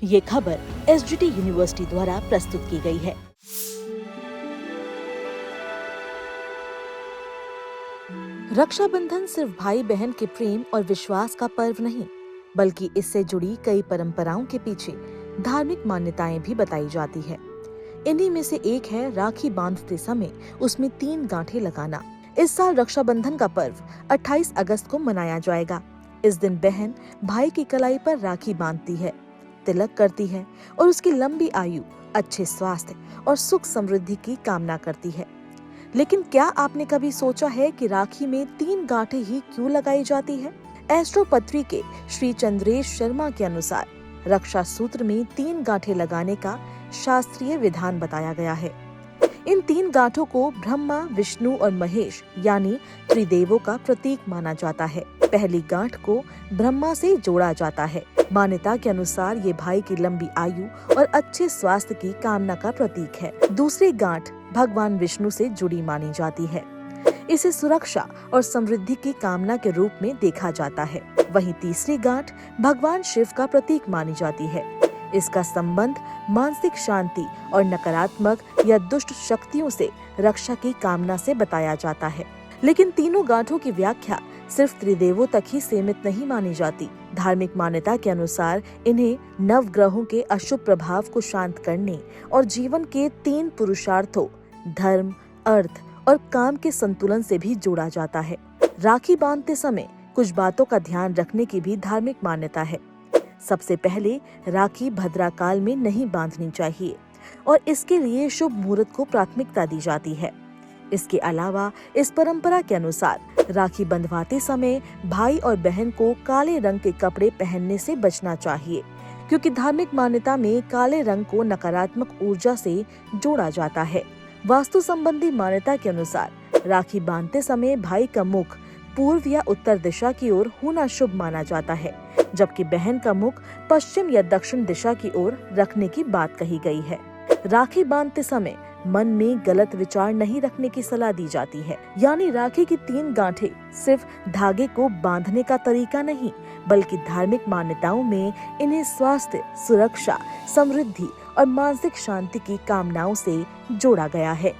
ये खबर SGT university द्वारा प्रस्तुत की गई है। रक्षाबंधन सिर्फ भाई बहन के प्रेम और विश्वास का पर्व नहीं, बल्कि इससे जुड़ी कई परंपराओं के पीछे धार्मिक मान्यताएं भी बताई जाती है। इन्हीं में से एक है राखी बांधते समय उसमें 3 गांठें लगाना। इस साल रक्षाबंधन का पर्व 28 अगस्त को मनाया जाएगा। इस दिन बहन भाई की कलाई पर राखी बांधती है, तिलक करती है और उसकी लंबी आयु, अच्छे स्वास्थ्य और सुख समृद्धि की कामना करती है। लेकिन क्या आपने कभी सोचा है कि राखी में 3 गांठें ही क्यों लगाई जाती है? एस्ट्रो पत्री के श्री चंद्रेश शर्मा के अनुसार रक्षा सूत्र में 3 गांठें लगाने का शास्त्रीय विधान बताया गया है। इन 3 गांठों को ब्रह्मा, विष्णु और महेश यानी त्रिदेवों का प्रतीक माना जाता है। पहली गांठ को ब्रह्मा से जोड़ा जाता है। मान्यता के अनुसार ये भाई की लंबी आयु और अच्छे स्वास्थ्य की कामना का प्रतीक है। दूसरी गांठ भगवान विष्णु से जुड़ी मानी जाती है। इसे सुरक्षा और समृद्धि की कामना के रूप में देखा जाता है। वहीं तीसरी गांठ भगवान शिव का प्रतीक मानी जाती है। इसका संबंध मानसिक शांति और नकारात्मक या दुष्ट शक्तियों से रक्षा की कामना से बताया जाता है। लेकिन तीनों गांठों की व्याख्या सिर्फ त्रिदेवों तक ही सीमित नहीं मानी जाती। धार्मिक मान्यता के अनुसार इन्हें नवग्रहों के अशुभ प्रभाव को शांत करने और जीवन के 3 पुरुषार्थों धर्म, अर्थ और काम के संतुलन से भी जोड़ा जाता है। राखी बांधते समय कुछ बातों का ध्यान रखने की भी धार्मिक मान्यता है। सबसे पहले राखी भद्राकाल में नहीं बांधनी चाहिए और इसके लिए शुभ मुहूर्त को प्राथमिकता दी जाती है। इसके अलावा इस परंपरा के अनुसार राखी बंधवाते समय भाई और बहन को काले रंग के कपड़े पहनने से बचना चाहिए, क्योंकि धार्मिक मान्यता में काले रंग को नकारात्मक ऊर्जा से जोड़ा जाता है। वास्तु संबंधी मान्यता के अनुसार राखी बांधते समय भाई का मुख पूर्व या उत्तर दिशा की ओर होना शुभ माना जाता है, जबकि बहन का मुख पश्चिम या दक्षिण दिशा की ओर रखने की बात कही गई है। राखी बांधते समय मन में गलत विचार नहीं रखने की सलाह दी जाती है। यानी राखी की 3 गांठें सिर्फ धागे को बांधने का तरीका नहीं, बल्कि धार्मिक मान्यताओं में इन्हें स्वास्थ्य, सुरक्षा, समृद्धि और मानसिक शांति की कामनाओं से जोड़ा गया है।